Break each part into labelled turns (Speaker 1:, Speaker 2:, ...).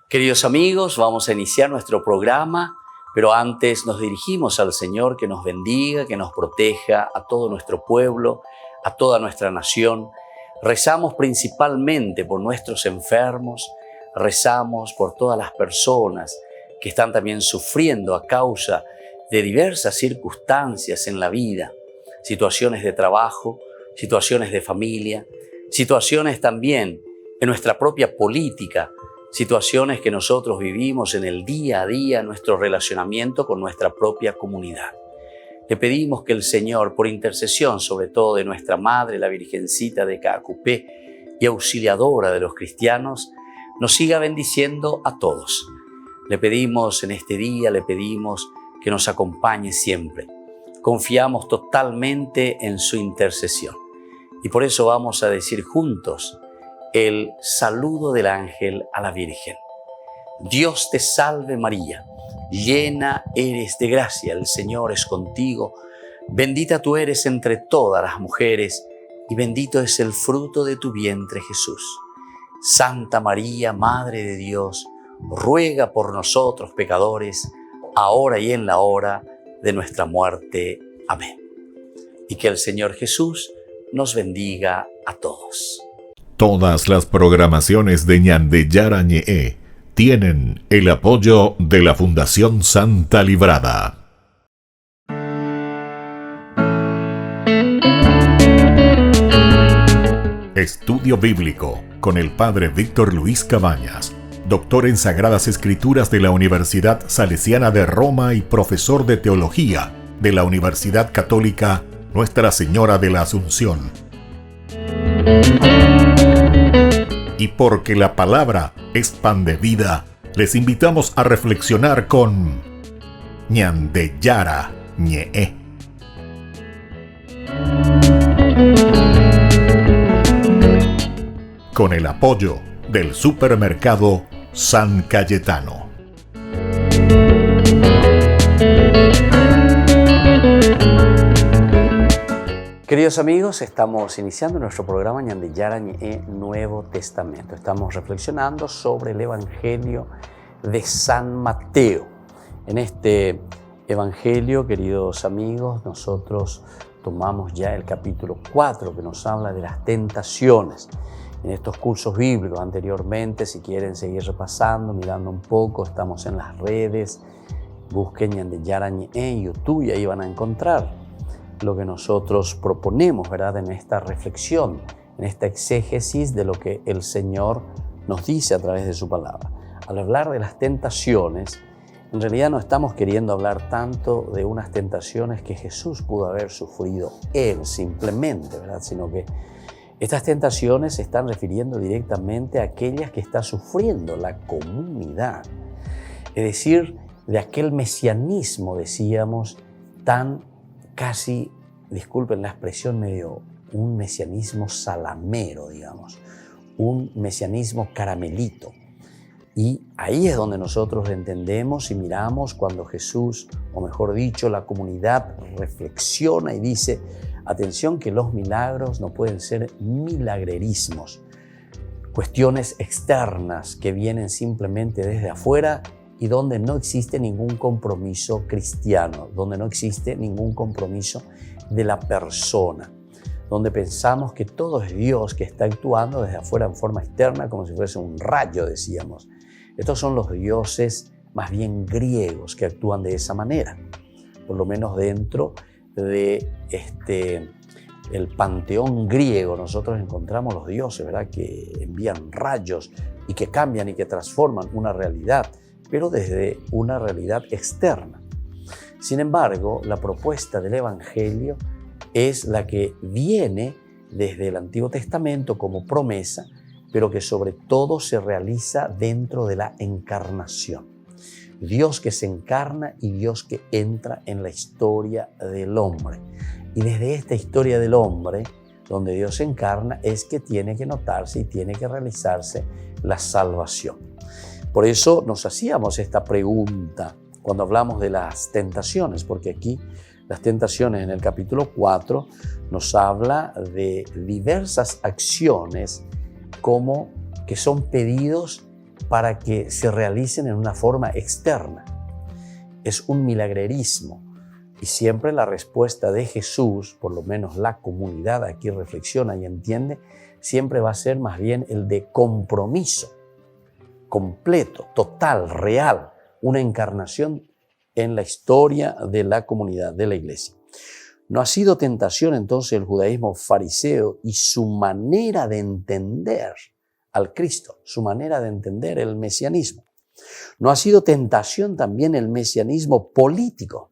Speaker 1: Queridos amigos, vamos a iniciar nuestro programa, pero antes nos dirigimos al Señor que nos bendiga, que nos proteja a todo nuestro pueblo, a toda nuestra nación. Rezamos principalmente por nuestros enfermos, rezamos por todas las personas que están también sufriendo a causa de diversas circunstancias en la vida, situaciones de trabajo, situaciones de familia, situaciones también en nuestra propia política, situaciones que nosotros vivimos en el día a día, nuestro relacionamiento con nuestra propia comunidad. Le pedimos que el Señor, por intercesión sobre todo de nuestra Madre, la Virgencita de Caacupé y auxiliadora de los cristianos, nos siga bendiciendo a todos. Le pedimos en este día, le pedimos que nos acompañe siempre. Confiamos totalmente en su intercesión. Y por eso vamos a decir juntos el saludo del ángel a la Virgen. Dios te salve María, llena eres de gracia, el Señor es contigo. Bendita tú eres entre todas las mujeres y bendito es el fruto de tu vientre Jesús. Santa María, Madre de Dios, ruega por nosotros pecadores, ahora y en la hora de nuestra muerte. Amén. Y que el Señor Jesús nos bendiga a todos.
Speaker 2: Todas las programaciones de Ñande Yara Ñe'e tienen el apoyo de la Fundación Santa Librada. Estudio Bíblico con el Padre Víctor Luis Cabañas, doctor en Sagradas Escrituras de la Universidad Salesiana de Roma y profesor de Teología de la Universidad Católica Nuestra Señora de la Asunción. Y porque la palabra es pan de vida, les invitamos a reflexionar con Ñande Yara Ñe'e. Con el apoyo del supermercado San Cayetano.
Speaker 1: Queridos amigos, estamos iniciando nuestro programa Ñande Yara Ñe'e Nuevo Testamento. Estamos reflexionando sobre el Evangelio de San Mateo. En este Evangelio, queridos amigos, nosotros tomamos ya el capítulo 4 que nos habla de las tentaciones. En estos cursos bíblicos anteriormente, si quieren seguir repasando, mirando un poco, estamos en las redes, busquen Ñande Yara Ñe'e en YouTube y ahí van a encontrar lo que nosotros proponemos, ¿verdad?, en esta reflexión, en esta exégesis de lo que el Señor nos dice a través de su palabra. Al hablar de las tentaciones, en realidad no estamos queriendo hablar tanto de unas tentaciones que Jesús pudo haber sufrido Él simplemente, ¿verdad?, sino que estas tentaciones se están refiriendo directamente a aquellas que está sufriendo la comunidad. Es decir, de aquel mesianismo, decíamos, tan casi, disculpen la expresión, medio un mesianismo salamero, digamos, un mesianismo caramelito. Y ahí es donde nosotros entendemos y miramos cuando Jesús, o mejor dicho, la comunidad reflexiona y dice, atención que los milagros no pueden ser milagrerismos, cuestiones externas que vienen simplemente desde afuera y donde no existe ningún compromiso cristiano, donde no existe ningún compromiso de la persona, donde pensamos que todo es Dios que está actuando desde afuera en forma externa como si fuese un rayo, decíamos. Estos son los dioses más bien griegos que actúan de esa manera, por lo menos dentro de el panteón griego nosotros encontramos los dioses, ¿verdad?, que envían rayos y que cambian y que transforman una realidad, pero desde una realidad externa. Sin embargo, la propuesta del Evangelio es la que viene desde el Antiguo Testamento como promesa, pero que sobre todo se realiza dentro de la encarnación. Dios que se encarna y Dios que entra en la historia del hombre. Y desde esta historia del hombre, donde Dios se encarna, es que tiene que notarse y tiene que realizarse la salvación. Por eso nos hacíamos esta pregunta cuando hablamos de las tentaciones, porque aquí las tentaciones en el capítulo 4 nos habla de diversas acciones como que son pedidos para que se realicen en una forma externa. Es un milagrerismo. Y siempre la respuesta de Jesús, por lo menos la comunidad aquí reflexiona y entiende, siempre va a ser más bien el de compromiso completo, total, real, una encarnación en la historia de la comunidad, de la iglesia. No ha sido tentación entonces el judaísmo fariseo y su manera de entender al Cristo, su manera de entender el mesianismo. No ha sido tentación también el mesianismo político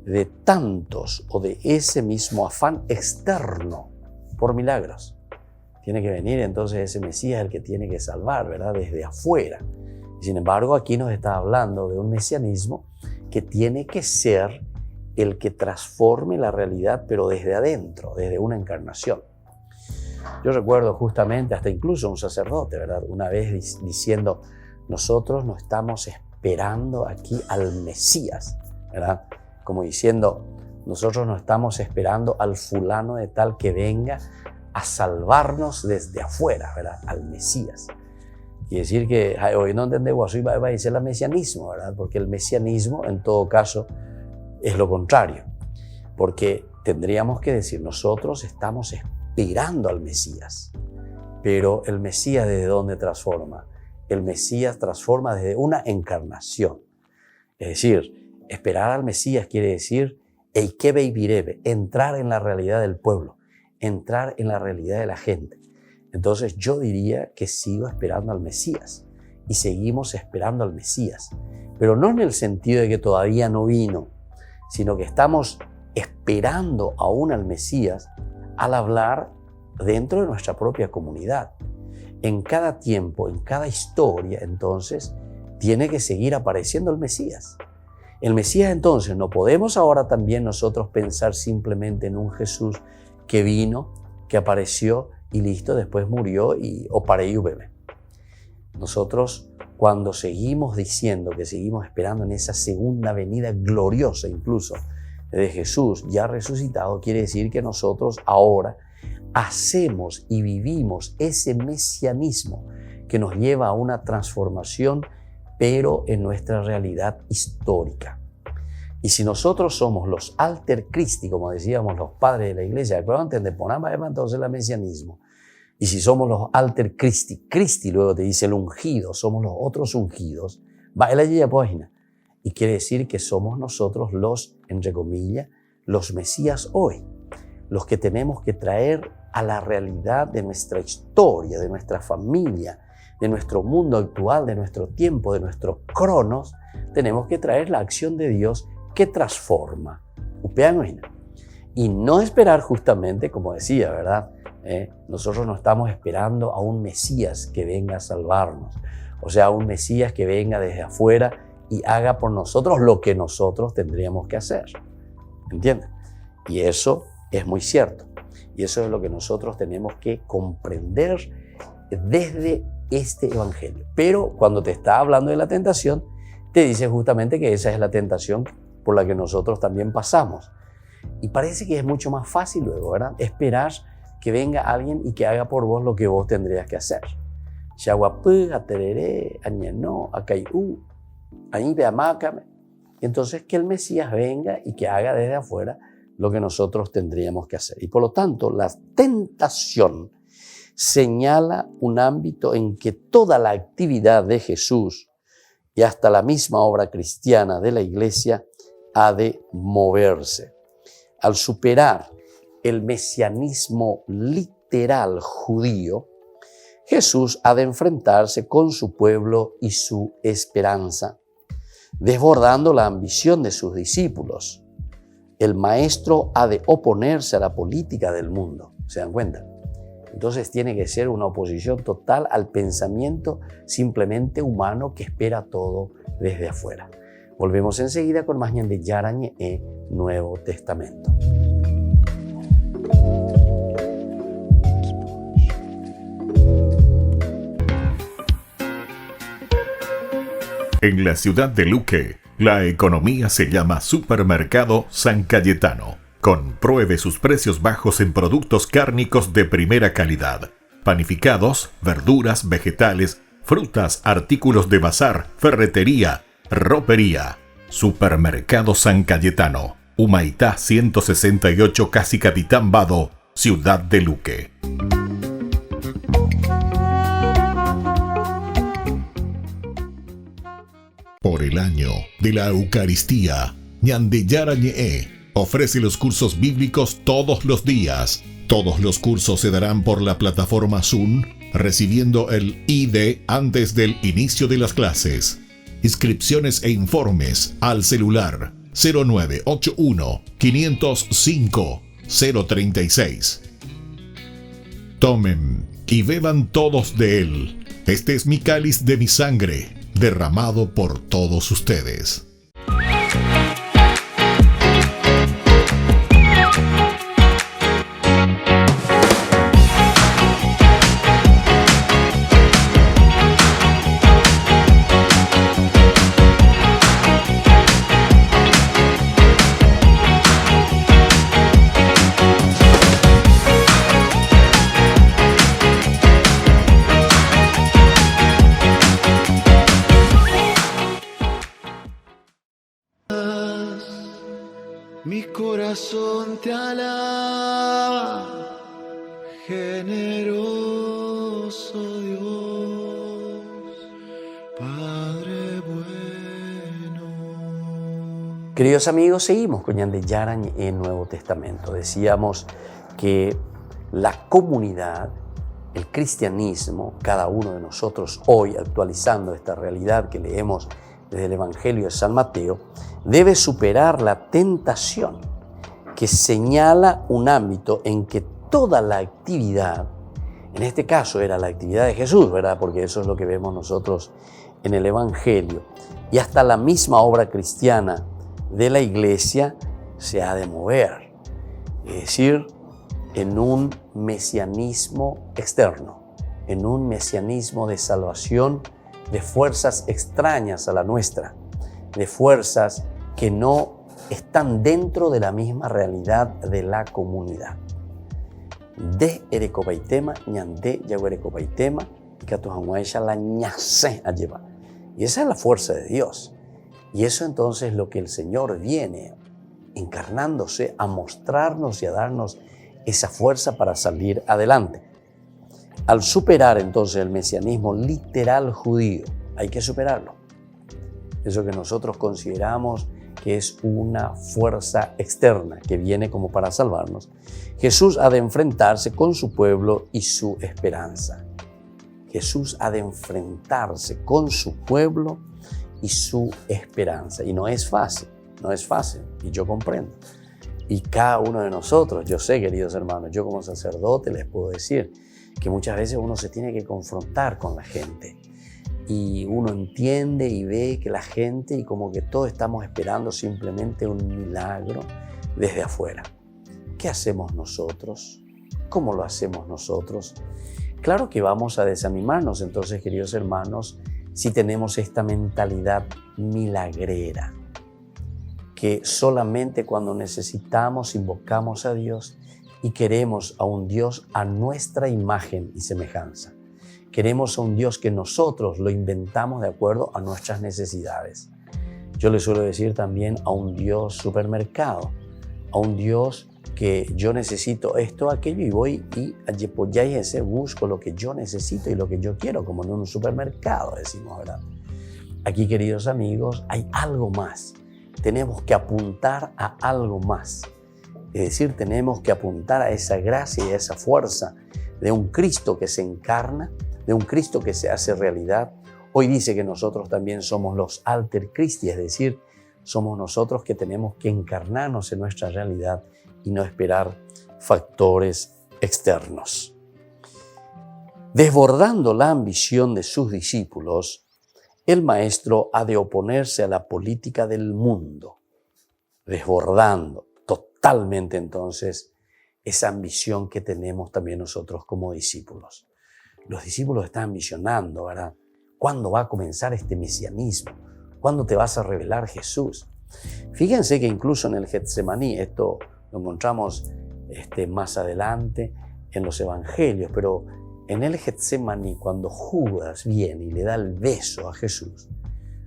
Speaker 1: de tantos o de ese mismo afán externo por milagros. Tiene que venir entonces ese Mesías el que tiene que salvar, ¿verdad? Desde afuera. Sin embargo, aquí nos está hablando de un mesianismo que tiene que ser el que transforme la realidad, pero desde adentro, desde una encarnación. Yo recuerdo justamente hasta incluso un sacerdote, ¿verdad? Una vez diciendo, nosotros no estamos esperando aquí al Mesías, ¿verdad? Como diciendo, nosotros no estamos esperando al fulano de tal que venga a salvarnos desde afuera, ¿verdad? Al Mesías. Y decir que hoy no entendemos, hoy va a decir el mesianismo, ¿verdad? Porque el mesianismo, en todo caso, es lo contrario. Porque tendríamos que decir, nosotros estamos esperando al Mesías. Pero el Mesías, ¿desde dónde transforma? El Mesías transforma desde una encarnación. Es decir, esperar al Mesías quiere decir eikebe y virebe, entrar en la realidad del pueblo, entrar en la realidad de la gente. Entonces yo diría que sigo esperando al Mesías y seguimos esperando al Mesías, pero no en el sentido de que todavía no vino, sino que estamos esperando aún al Mesías al hablar dentro de nuestra propia comunidad. En cada tiempo, en cada historia, entonces, tiene que seguir apareciendo el Mesías. El Mesías, entonces, no podemos ahora también nosotros pensar simplemente en un Jesús que vino, que apareció y listo, después murió y oparé y bebé. Nosotros, cuando seguimos diciendo que seguimos esperando en esa segunda venida gloriosa incluso de Jesús ya resucitado, quiere decir que nosotros ahora hacemos y vivimos ese mesianismo que nos lleva a una transformación, pero en nuestra realidad histórica. Y si nosotros somos los alter Christi, como decíamos los padres de la iglesia, entonces el mesianismo. Y si somos los alter Christi, Christi luego te dice el ungido, somos los otros ungidos, va a la página. Y quiere decir que somos nosotros los, entre comillas, los Mesías hoy, los que tenemos que traer a la realidad de nuestra historia, de nuestra familia, de nuestro mundo actual, de nuestro tiempo, de nuestros cronos, tenemos que traer la acción de Dios que transforma. Y no esperar justamente, como decía, ¿verdad? Nosotros no estamos esperando a un Mesías que venga a salvarnos, o sea, a un Mesías que venga desde afuera y haga por nosotros lo que nosotros tendríamos que hacer. ¿Entienden? Y eso es muy cierto. Y eso es lo que nosotros tenemos que comprender desde este evangelio. Pero cuando te está hablando de la tentación, te dice justamente que esa es la tentación por la que nosotros también pasamos. Y parece que es mucho más fácil luego, ¿verdad? Esperar que venga alguien y que haga por vos lo que vos tendrías que hacer. Entonces que el Mesías venga y que haga desde afuera lo que nosotros tendríamos que hacer. Y por lo tanto, la tentación señala un ámbito en que toda la actividad de Jesús y hasta la misma obra cristiana de la iglesia ha de moverse. Al superar el mesianismo literal judío, Jesús ha de enfrentarse con su pueblo y su esperanza, desbordando la ambición de sus discípulos. El maestro ha de oponerse a la política del mundo, ¿se dan cuenta? Entonces tiene que ser una oposición total al pensamiento simplemente humano que espera todo desde afuera. Volvemos enseguida con más de Yarañe e Nuevo Testamento.
Speaker 2: En la ciudad de Luque, la economía se llama Supermercado San Cayetano. Compruebe sus precios bajos en productos cárnicos de primera calidad, panificados, verduras, vegetales, frutas, artículos de bazar, ferretería, ropería. Supermercado San Cayetano, Humaitá 168, casi Capitán Vado, Ciudad de Luque. Por el año de la Eucaristía, Ñandeyara Ñe'e ofrece los cursos bíblicos todos los días. Todos los cursos se darán por la plataforma Zoom, recibiendo el ID antes del inicio de las clases. Inscripciones e informes al celular 0981 505 036. Tomen y beban todos de él. Este es mi cáliz de mi sangre, derramado por todos ustedes.
Speaker 3: Mi corazón te alaba, generoso Dios, Padre bueno.
Speaker 1: Queridos amigos, seguimos con Ñandeyara en Nuevo Testamento. Decíamos que la comunidad, el cristianismo, cada uno de nosotros hoy, actualizando esta realidad que leemos desde el Evangelio de San Mateo, debe superar la tentación que señala un ámbito en que toda la actividad, en este caso era la actividad de Jesús, ¿verdad? Porque eso es lo que vemos nosotros en el Evangelio, y hasta la misma obra cristiana de la Iglesia se ha de mover, es decir, en un mesianismo externo, en un mesianismo de salvación de fuerzas extrañas a la nuestra, de fuerzas que no están dentro de la misma realidad de la comunidad. De erecopaitema, ñande yaguerecopaitema, catujanguaisha la ñase a llevar. Y esa es la fuerza de Dios. Y eso entonces es lo que el Señor viene encarnándose a mostrarnos y a darnos esa fuerza para salir adelante. Al superar entonces el mesianismo literal judío, hay que superarlo. Eso que nosotros consideramos que es una fuerza externa que viene como para salvarnos. Jesús ha de enfrentarse con su pueblo y su esperanza. Jesús ha de enfrentarse con su pueblo y su esperanza. Y no es fácil, y yo comprendo. Y cada uno de nosotros, yo sé, queridos hermanos, yo como sacerdote les puedo decir que muchas veces uno se tiene que confrontar con la gente. Y uno entiende y ve que la gente, y como que todos estamos esperando simplemente un milagro desde afuera. ¿Qué hacemos nosotros? ¿Cómo lo hacemos nosotros? Claro que vamos a desanimarnos entonces, queridos hermanos, si tenemos esta mentalidad milagrera, que solamente cuando necesitamos invocamos a Dios y queremos a un Dios a nuestra imagen y semejanza. Queremos a un Dios que nosotros lo inventamos de acuerdo a nuestras necesidades. Yo le suelo decir también a un Dios supermercado, a un Dios que yo necesito esto, aquello, y voy y busco lo que yo necesito y lo que yo quiero, como en un supermercado, decimos, ¿verdad? Aquí, queridos amigos, hay algo más. Tenemos que apuntar a algo más. Es decir, tenemos que apuntar a esa gracia y a esa fuerza de un Cristo que se encarna, de un Cristo que se hace realidad. Hoy dice que nosotros también somos los alter Christi, es decir, somos nosotros que tenemos que encarnarnos en nuestra realidad y no esperar factores externos. Desbordando la ambición de sus discípulos, el Maestro ha de oponerse a la política del mundo, desbordando totalmente entonces esa ambición que tenemos también nosotros como discípulos. Los discípulos están ambicionando, ¿verdad? ¿Cuándo va a comenzar este mesianismo? ¿Cuándo te vas a revelar, Jesús? Fíjense que incluso en el Getsemaní, esto lo encontramos más adelante en los evangelios, pero en el Getsemaní, cuando Judas viene y le da el beso a Jesús,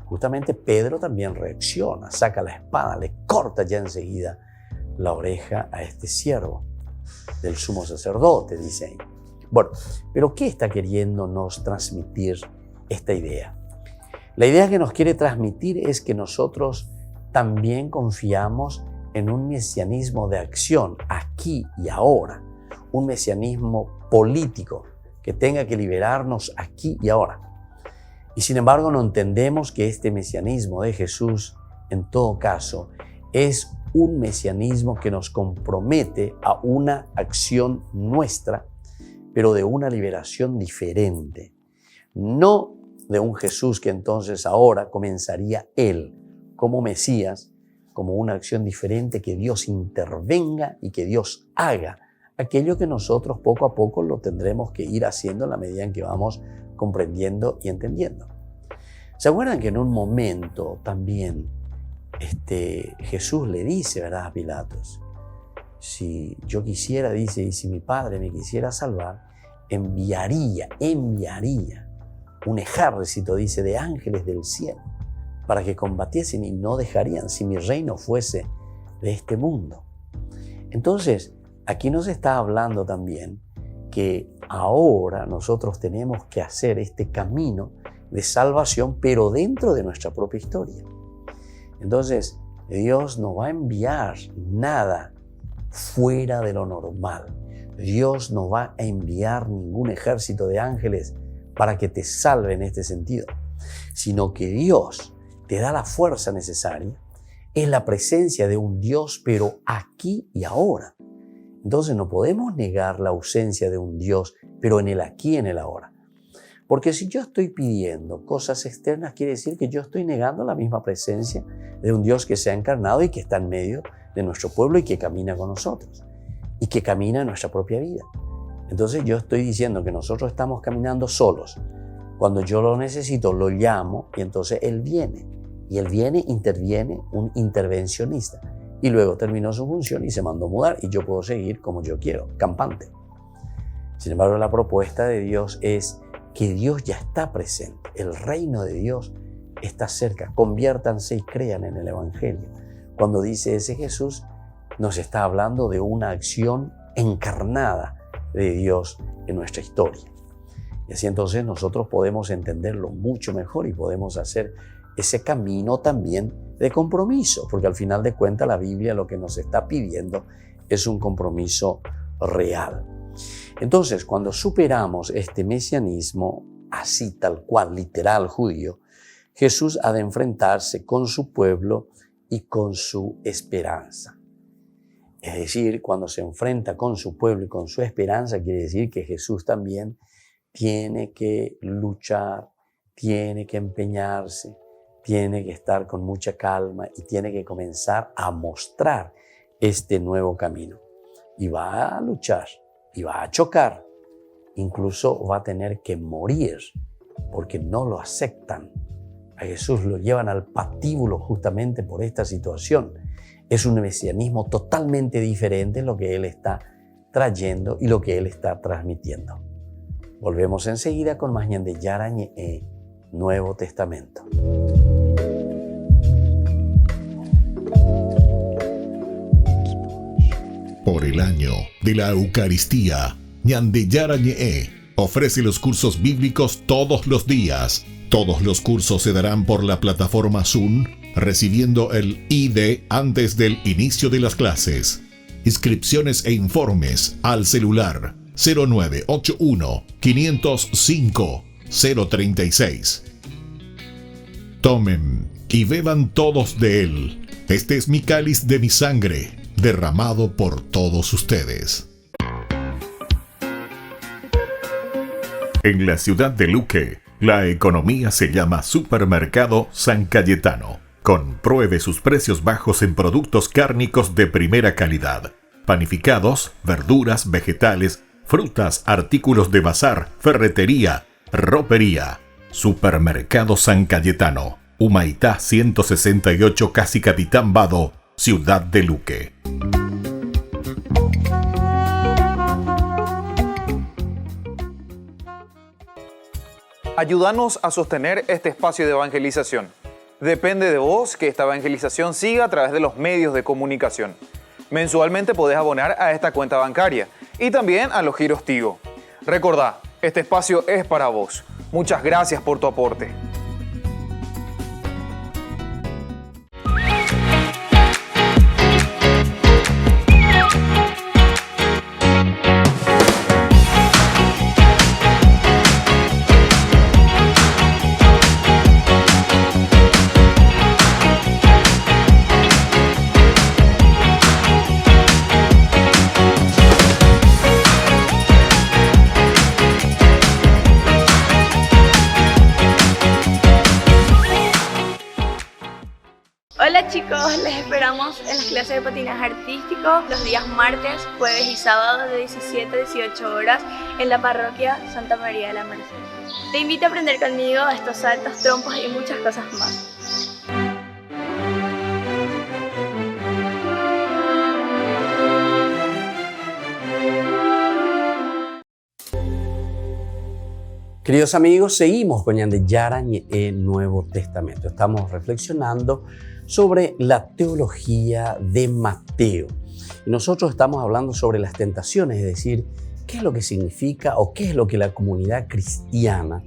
Speaker 1: justamente Pedro también reacciona, saca la espada, le corta ya enseguida la oreja a este siervo del sumo sacerdote, dice ahí. Bueno, pero ¿qué está queriéndonos transmitir esta idea? La idea que nos quiere transmitir es que nosotros también confiamos en un mesianismo de acción aquí y ahora, un mesianismo político que tenga que liberarnos aquí y ahora. Y sin embargo no entendemos que este mesianismo de Jesús, en todo caso, es un mesianismo que nos compromete a una acción nuestra, pero de una liberación diferente. No de un Jesús que entonces ahora comenzaría Él como Mesías, como una acción diferente, que Dios intervenga y que Dios haga aquello que nosotros poco a poco lo tendremos que ir haciendo en la medida en que vamos comprendiendo y entendiendo. ¿Se acuerdan que en un momento también Jesús le dice, ¿verdad?, a Pilatos, si yo quisiera, dice, y si mi Padre me quisiera salvar, enviaría un ejército, dice, de ángeles del cielo para que combatiesen y no dejarían si mi reino fuese de este mundo. Entonces, aquí nos está hablando también que ahora nosotros tenemos que hacer este camino de salvación, pero dentro de nuestra propia historia. Entonces, Dios no va a enviar nada fuera de lo normal. Dios no va a enviar ningún ejército de ángeles para que te salve en este sentido, sino que Dios te da la fuerza necesaria. Es la presencia de un Dios, pero aquí y ahora. Entonces no podemos negar la ausencia de un Dios, pero en el aquí y en el ahora. Porque si yo estoy pidiendo cosas externas, quiere decir que yo estoy negando la misma presencia de un Dios que se ha encarnado y que está en medio de nuestro pueblo y que camina con nosotros y que camina en nuestra propia vida. Entonces yo estoy diciendo que nosotros estamos caminando solos. Cuando yo lo necesito, lo llamo y entonces Él viene. Y Él viene, interviene, un intervencionista. Y luego terminó su función y se mandó mudar y yo puedo seguir como yo quiero, campante. Sin embargo, la propuesta de Dios es que Dios ya está presente. El reino de Dios está cerca. Conviértanse y crean en el Evangelio. Cuando dice ese Jesús, nos está hablando de una acción encarnada de Dios en nuestra historia. Y así entonces nosotros podemos entenderlo mucho mejor y podemos hacer ese camino también de compromiso, porque al final de cuentas la Biblia lo que nos está pidiendo es un compromiso real. Entonces, cuando superamos este mesianismo así tal cual, literal judío, Jesús ha de enfrentarse con su pueblo y con su esperanza. Es decir, cuando se enfrenta con su pueblo y con su esperanza, quiere decir que Jesús también tiene que luchar, tiene que empeñarse, tiene que estar con mucha calma y tiene que comenzar a mostrar este nuevo camino. Y va a luchar, y va a chocar, incluso va a tener que morir porque no lo aceptan. A Jesús lo llevan al patíbulo justamente por esta situación. Es un mesianismo totalmente diferente lo que Él está trayendo y lo que Él está transmitiendo. Volvemos enseguida con más Ñande Yarañe, Nuevo Testamento.
Speaker 2: Por el año de la Eucaristía, Ñande Yarañe ofrece los cursos bíblicos todos los días. Todos los cursos se darán por la plataforma Zoom, recibiendo el ID antes del inicio de las clases. Inscripciones e informes al celular 0981 505 036. Tomen y beban todos de él. Este es mi cáliz de mi sangre, derramado por todos ustedes. En la ciudad de Luque, la economía se llama Supermercado San Cayetano. Compruebe sus precios bajos en productos cárnicos de primera calidad. Panificados, verduras, vegetales, frutas, artículos de bazar, ferretería, ropería. Supermercado San Cayetano, Humaitá 168, Casi Capitán Vado, Ciudad de Luque.
Speaker 4: Ayúdanos a sostener este espacio de evangelización. Depende de vos que esta evangelización siga a través de los medios de comunicación. Mensualmente podés abonar a esta cuenta bancaria y también a los giros Tigo. Recordá, este espacio es para vos. Muchas gracias por tu aporte.
Speaker 5: Hola chicos, les esperamos en las clases de patinaje artístico los días martes, jueves y sábados de 17 a 18 horas en la parroquia Santa María de la Merced. Te invito a aprender conmigo estos saltos, trompos y muchas cosas más.
Speaker 1: Queridos amigos, seguimos con Ñande Yarañ Nuevo Testamento. Estamos reflexionando sobre la teología de Mateo. Y nosotros estamos hablando sobre las tentaciones, es decir, qué es lo que significa o qué es lo que la comunidad cristiana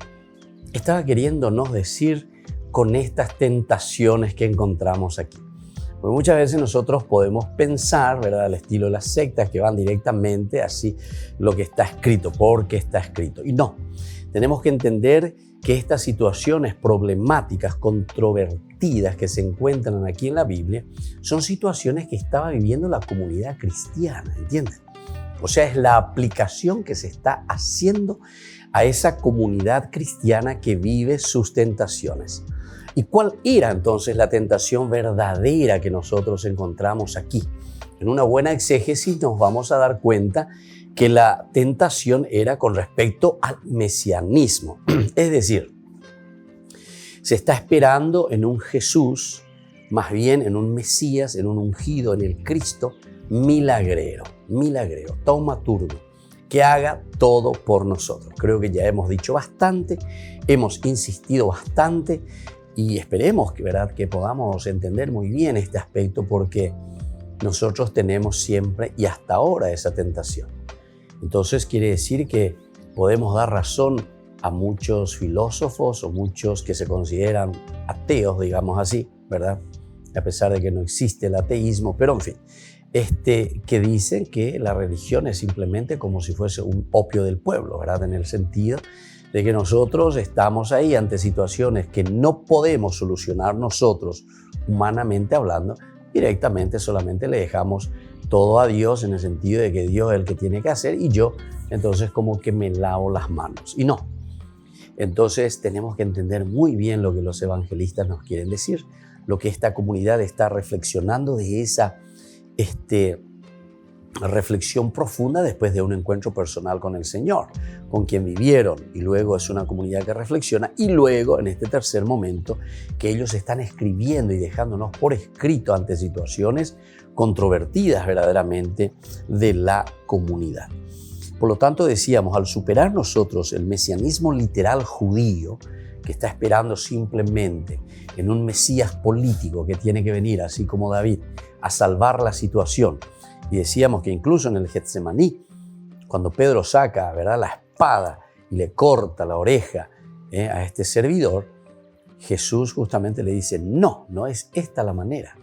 Speaker 1: estaba queriéndonos decir con estas tentaciones que encontramos aquí. Porque muchas veces nosotros podemos pensar, ¿verdad?, al estilo de las sectas que van directamente así lo que está escrito, porque está escrito. Y no, tenemos que entender que estas situaciones problemáticas, controvertidas que se encuentran aquí en la Biblia, son situaciones que estaba viviendo la comunidad cristiana, ¿entienden? O sea, es la aplicación que se está haciendo a esa comunidad cristiana que vive sus tentaciones. ¿Y cuál era entonces la tentación verdadera que nosotros encontramos aquí? En una buena exégesis nos vamos a dar cuenta que la tentación era con respecto al mesianismo. Es decir, se está esperando en un Jesús, más bien en un Mesías, en un ungido, en el Cristo, milagrero, taumaturgo, que haga todo por nosotros. Creo que ya hemos dicho bastante, hemos insistido bastante y esperemos que, ¿verdad?, que podamos entender muy bien este aspecto porque nosotros tenemos siempre y hasta ahora esa tentación. Entonces quiere decir que podemos dar razón a muchos filósofos o muchos que se consideran ateos, digamos así, ¿verdad? A pesar de que no existe el ateísmo, pero en fin, que dicen que la religión es simplemente como si fuese un opio del pueblo, ¿verdad? En el sentido de que nosotros estamos ahí ante situaciones que no podemos solucionar nosotros, humanamente hablando, directamente solamente le dejamos todo a Dios en el sentido de que Dios es el que tiene que hacer y yo entonces como que me lavo las manos. Y no. Entonces tenemos que entender muy bien lo que los evangelistas nos quieren decir, lo que esta comunidad está reflexionando de esa reflexión profunda después de un encuentro personal con el Señor, con quien vivieron, y luego es una comunidad que reflexiona, y luego en este tercer momento que ellos están escribiendo y dejándonos por escrito ante situaciones controvertidas verdaderamente de la comunidad. Por lo tanto, decíamos, al superar nosotros el mesianismo literal judío, que está esperando simplemente en un Mesías político que tiene que venir, así como David, a salvar la situación. Y decíamos que incluso en el Getsemaní, cuando Pedro saca, ¿verdad?, la espada y le corta la oreja a este servidor, Jesús justamente le dice, no es esta la manera,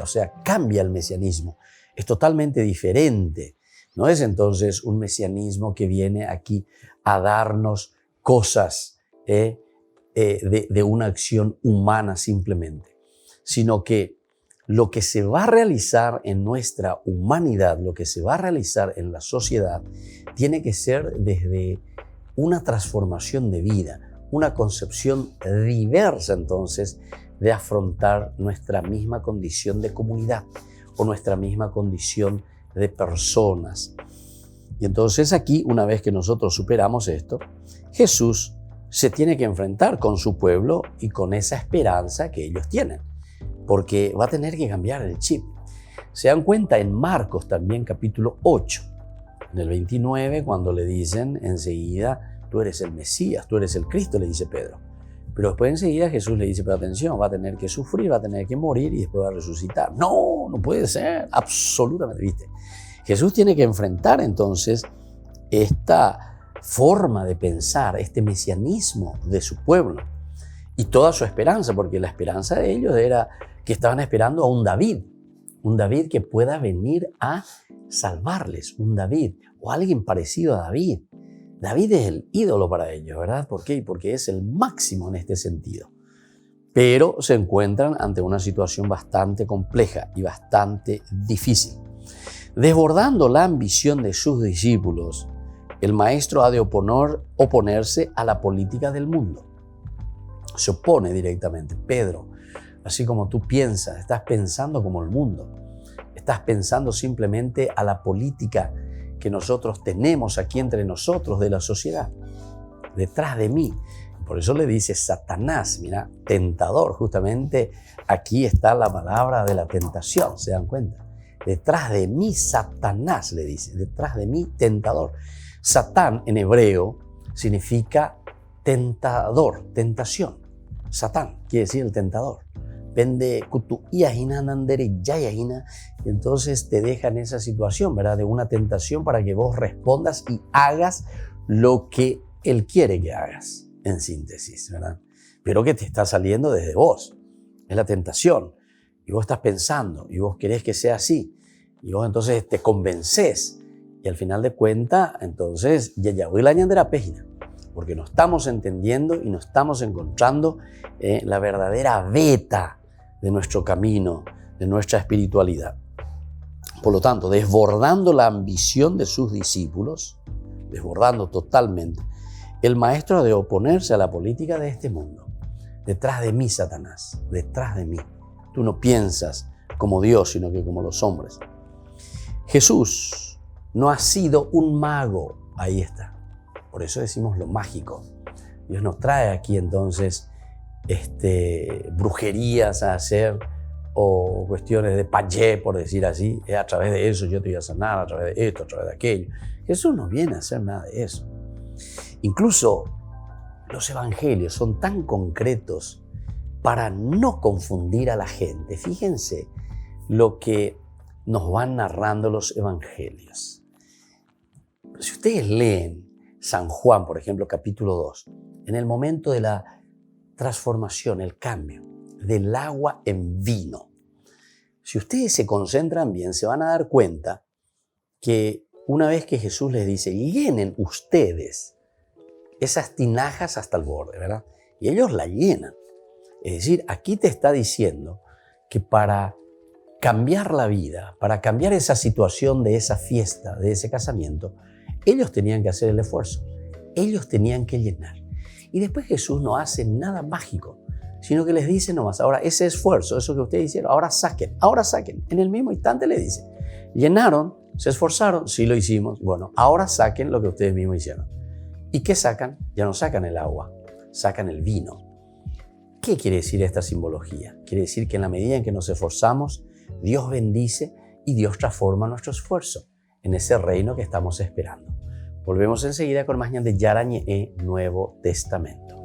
Speaker 1: o sea, cambia el mesianismo, es totalmente diferente. No es entonces un mesianismo que viene aquí a darnos cosas de una acción humana simplemente, sino que lo que se va a realizar en nuestra humanidad, lo que se va a realizar en la sociedad, tiene que ser desde una transformación de vida, una concepción diversa entonces de afrontar nuestra misma condición de comunidad o nuestra misma condición de personas. Y entonces aquí, una vez que nosotros superamos esto, Jesús se tiene que enfrentar con su pueblo y con esa esperanza que ellos tienen, porque va a tener que cambiar el chip. Se dan cuenta en Marcos también, capítulo 8, en el 29, cuando le dicen enseguida, tú eres el Mesías, tú eres el Cristo, le dice Pedro. Pero después enseguida Jesús le dice, pero atención, va a tener que sufrir, va a tener que morir y después va a resucitar. No, no puede ser, absolutamente, ¿viste? Jesús tiene que enfrentar entonces esta forma de pensar, este mesianismo de su pueblo y toda su esperanza, porque la esperanza de ellos era que estaban esperando a un David que pueda venir a salvarles, un David o alguien parecido a David. David es el ídolo para ellos, ¿verdad? ¿Por qué? Porque es el máximo en este sentido. Pero se encuentran ante una situación bastante compleja y bastante difícil. Desbordando la ambición de sus discípulos, el maestro ha de oponerse a la política del mundo. Se opone directamente. Pedro, así como tú piensas, estás pensando como el mundo. Estás pensando simplemente a la política que nosotros tenemos aquí entre nosotros de la sociedad. Detrás de mí. Por eso le dice Satanás, mira, tentador. Justamente aquí está la palabra de la tentación, ¿se dan cuenta? Detrás de mí, Satanás, le dice. Detrás de mí, tentador. Satán en hebreo significa tentador, tentación. Satán quiere decir el tentador. Vende kutu iahina nandere yayahina. Y entonces te deja en esa situación, ¿verdad? De una tentación para que vos respondas y hagas lo que él quiere que hagas, en síntesis, ¿verdad? Pero que te está saliendo desde vos. Es la tentación. Y vos estás pensando, y vos querés que sea así. Y vos entonces te convences. Y al final de cuentas, entonces, ya voy a añadir a página. Porque no estamos entendiendo y no estamos encontrando la verdadera beta de nuestro camino, de nuestra espiritualidad. Por lo tanto, desbordando la ambición de sus discípulos, desbordando totalmente, el maestro ha de oponerse a la política de este mundo. Detrás de mí, Satanás, detrás de mí. Tú no piensas como Dios, sino que como los hombres. Jesús no ha sido un mago, ahí está. Por eso decimos lo mágico. Dios nos trae aquí entonces brujerías a hacer o cuestiones de payé, por decir así. A través de eso yo te voy a sanar, a través de esto, a través de aquello. Jesús no viene a hacer nada de eso. Incluso los evangelios son tan concretos para no confundir a la gente. Fíjense lo que nos van narrando los evangelios. Si ustedes leen San Juan, por ejemplo, capítulo 2, en el momento de la transformación, el cambio del agua en vino, si ustedes se concentran bien, se van a dar cuenta que una vez que Jesús les dice, llenen ustedes esas tinajas hasta el borde, ¿verdad? Y ellos la llenan. Es decir, aquí te está diciendo que para cambiar la vida, para cambiar esa situación de esa fiesta, de ese casamiento, ellos tenían que hacer el esfuerzo, ellos tenían que llenar. Y después Jesús no hace nada mágico, sino que les dice nomás, ahora ese esfuerzo, eso que ustedes hicieron, ahora saquen. En el mismo instante le dice, llenaron, se esforzaron, sí lo hicimos, bueno, ahora saquen lo que ustedes mismos hicieron. ¿Y qué sacan? Ya no sacan el agua, sacan el vino. ¿Qué quiere decir esta simbología? Quiere decir que en la medida en que nos esforzamos, Dios bendice y Dios transforma nuestro esfuerzo en ese reino que estamos esperando. Volvemos enseguida con más de Yarañe Nuevo Testamento.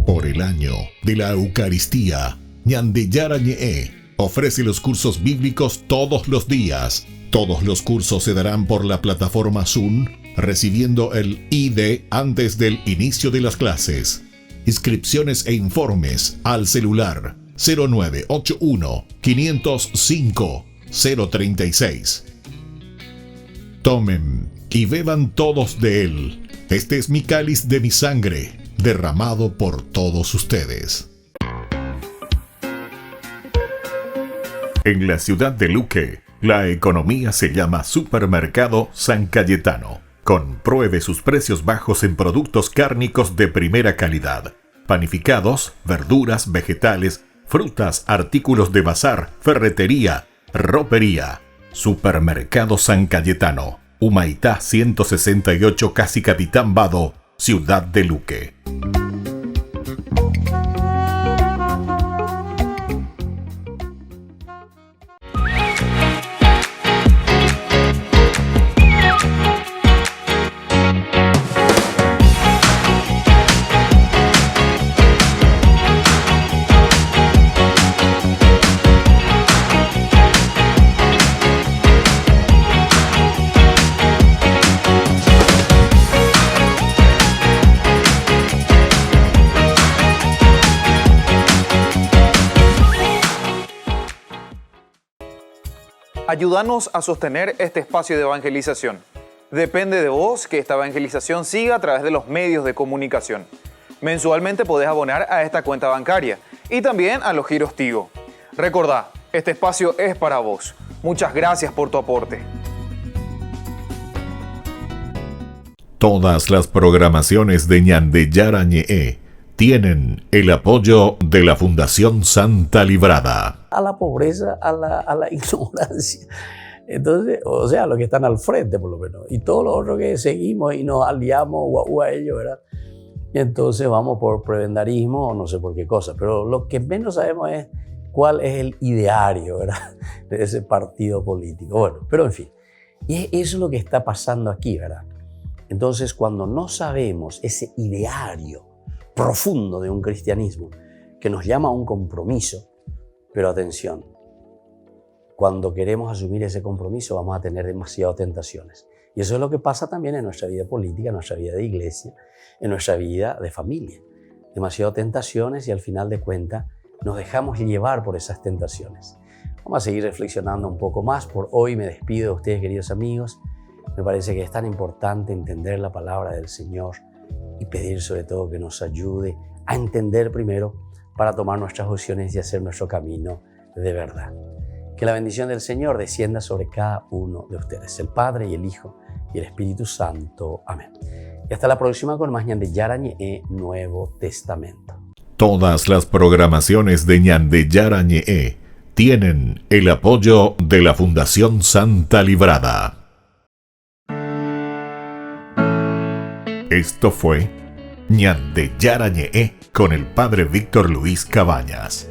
Speaker 2: Por el año de la Eucaristía, Ñande Yarañe ofrece los cursos bíblicos todos los días. Todos los cursos se darán por la plataforma Zoom, recibiendo el ID antes del inicio de las clases. Inscripciones e informes al celular 0981 505 036. Tomen y beban todos de él. Este es mi cáliz de mi sangre, derramado por todos ustedes. En la ciudad de Luque, la economía se llama Supermercado San Cayetano. Compruebe sus precios bajos en productos cárnicos de primera calidad. Panificados, verduras, vegetales, frutas, artículos de bazar, ferretería, ropería. Supermercado San Cayetano, Humaitá 168, Casi Capitán Vado, Ciudad de Luque.
Speaker 4: Ayúdanos a sostener este espacio de evangelización. Depende de vos que esta evangelización siga a través de los medios de comunicación. Mensualmente podés abonar a esta cuenta bancaria y también a los giros Tigo. Recordá, este espacio es para vos. Muchas gracias por tu aporte.
Speaker 2: Todas las programaciones de Ñande Yara Ñe'e tienen el apoyo de la Fundación Santa Librada.
Speaker 1: A la pobreza, a la ignorancia. Entonces, o sea, los que están al frente por lo menos. Y todos los otros que seguimos y nos aliamos a ellos, ¿verdad? Y entonces vamos por prebendarismo o no sé por qué cosa. Pero lo que menos sabemos es cuál es el ideario, ¿verdad?, de ese partido político. Bueno, pero en fin. Y eso es lo que está pasando aquí, ¿verdad? Entonces, cuando no sabemos ese ideario profundo de un cristianismo que nos llama a un compromiso, pero atención, cuando queremos asumir ese compromiso vamos a tener demasiadas tentaciones. Y eso es lo que pasa también en nuestra vida política, en nuestra vida de iglesia, en nuestra vida de familia. Demasiadas tentaciones y al final de cuentas nos dejamos llevar por esas tentaciones. Vamos a seguir reflexionando un poco más. Por hoy me despido de ustedes, queridos amigos. Me parece que es tan importante entender la palabra del Señor y pedir sobre todo que nos ayude a entender primero para tomar nuestras opciones y hacer nuestro camino de verdad. Que la bendición del Señor descienda sobre cada uno de ustedes, el Padre y el Hijo y el Espíritu Santo. Amén. Y hasta la próxima con más Ñande Yara Ñe'e Nuevo Testamento.
Speaker 2: Todas las programaciones de Ñande Yara Ñe'e tienen el apoyo de la Fundación Santa Librada. Esto fue Ñande Yara Ñe'e con el Padre Víctor Luis Cabañas.